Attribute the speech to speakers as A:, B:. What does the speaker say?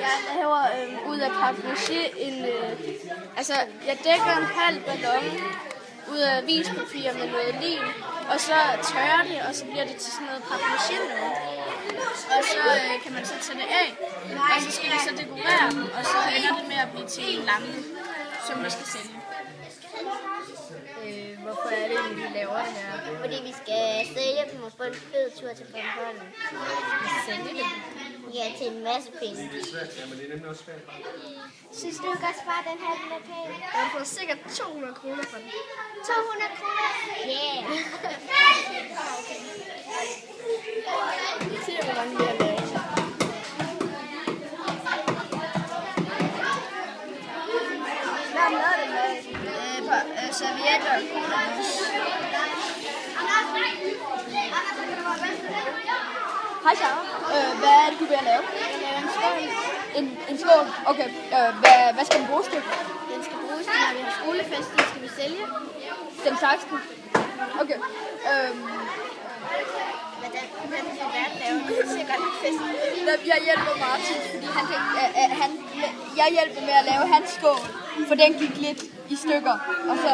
A: Jeg laver ud af papmaché altså jeg dækker en halv ballon ud af avispapir med noget lim, og så tørrer det, og så bliver det til sådan noget papmaché noget. Og så kan man så tage det af, og så skal vi så dekorere dem, og så ender det med at blive til en lampe, som vi skal sælge.
B: Hvorfor er det, vi laver det her?
C: Fordi vi skal sælge dem og få en fed tur til Bornholm.
B: Sælge dem?
C: Ja, til en masse penge. Synes du ikke også bare, den her den er pæn?
A: Jeg får sikkert 200 kroner for den.
C: 200 kroner? Yeah!
A: Se, hvor mange vi har lavet. Hvad har lavet det med? Servietter og cola. Hej Sarah. Hvad er det, du vil lave?
C: En skål.
A: En skål? Okay. Hvad skal den bruges til?
C: Den skal bruges til, når vi har skolefest, den skal vi sælge.
A: Den 16. Okay.
C: Hvordan vil verden lave? Det er sikkert en fest.
A: Jeg hjælper Martin, fordi jeg hjælper med at lave hans skål, for den gik lidt i stykker, og så